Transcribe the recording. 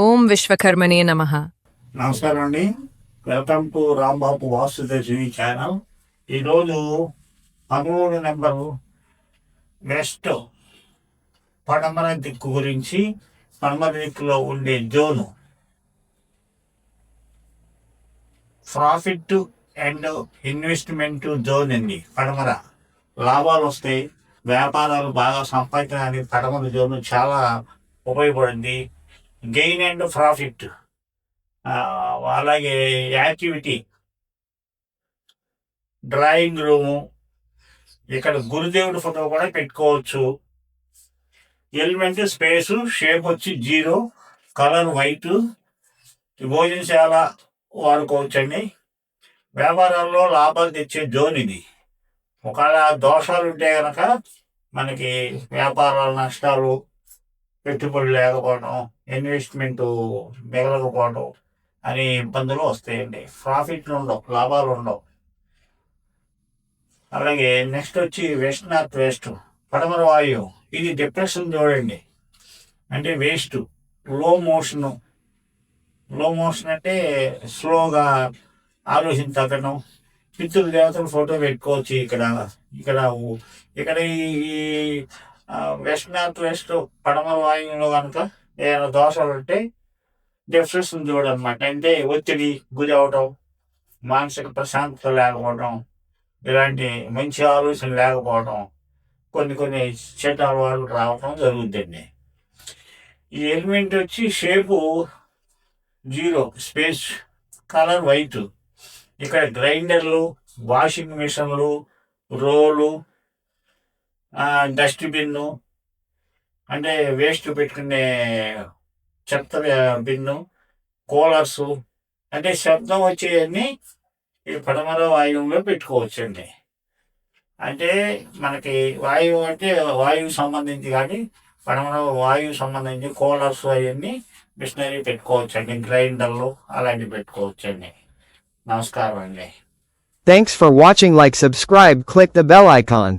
ఓం విశ్వకర్మణే నమః. నమస్కారం అండి. Welcome to Rambabu Vastudevi channel. ఈరోజు 13 నెంబరు వెస్ట్ పడమర దిక్కు గురించి, పడమర దిక్కులో ఉండే zone profit and investment zone అండి. పడమర లాభాలు వస్తాయి, వ్యాపారాలు బాగా సంపాదించడానికి పడమర జోన్ చాలా ఉపయోగపడింది. గెయిన్ అండ్ ప్రాఫిట్, అలాగే యాక్టివిటీ, డ్రాయింగ్ రూము, ఇక్కడ గురుదేవుడి ఫోటో కూడా పెట్టుకోవచ్చు. ఎలిమెంట్ స్పేసు, షేప్ వచ్చి 0, కలర్ వైట్, భోజనశాల వాడుకోవచ్చండి. వ్యాపారాల్లో లాభాలు తెచ్చే జోన్ ఇది. ఒకవేళ దోషాలు ఉంటే కనుక మనకి వ్యాపారాల నష్టాలు, పెట్టుబడులు లేకపోవడం, ఇన్వెస్ట్మెంట్ మిగలకపోవడం అనే ఇబ్బందులు వస్తాయండి. ప్రాఫిట్లు ఉండవు, లాభాలు ఉండవు. అలాగే నెక్స్ట్ వచ్చి వెస్ట్ నార్త్ వెస్ట్ పడమర వాయువు. ఇది డిప్రెషన్ చూడండి, అంటే వేస్ట్, లో మోషన్ అంటే స్లోగా ఆలోచించగలం. పితృ దేవతల ఫోటో పెట్టుకోవచ్చు. ఇక్కడ ఈ వెస్ట్ నార్త్ వెస్ట్ పడమర వాయువులో కనుక ఏదైనా దోషాలు ఉంటే డిప్రెషన్ చూడనమాట. అంటే ఒత్తిడి గురి అవడం, మానసిక ప్రశాంతత లేకపోవడం, ఇలాంటి మంచి ఆలోచన లేకపోవడం, కొన్ని చెడ్డ అలవాట్లు రావడం జరుగుతుంది. ఈ ఎలిమెంట్ వచ్చి షేపు 0, స్పేస్, కలర్ వైట్. ఇక్కడ గ్రైండర్లు, వాషింగ్ మిషన్లు, రోలు, డస్ట్బిన్ను, అంటే వేస్ట్ పెట్టుకునే చెత్త బిన్ను, కూలర్సు, అంటే శబ్దం వచ్చేవన్నీ ఈ పడమర వాయువులో పెట్టుకోవచ్చండి. అంటే మనకి వాయువు అంటే వాయువు సంబంధించి, కానీ పడమర వాయువు సంబంధించి కూలర్స్ అవన్నీ మిషనరీ పెట్టుకోవచ్చండి. గ్రైండర్లు అలాంటివి పెట్టుకోవచ్చండి. నమస్కారం అండి. Thanks for watching. Like, subscribe, click the bell icon.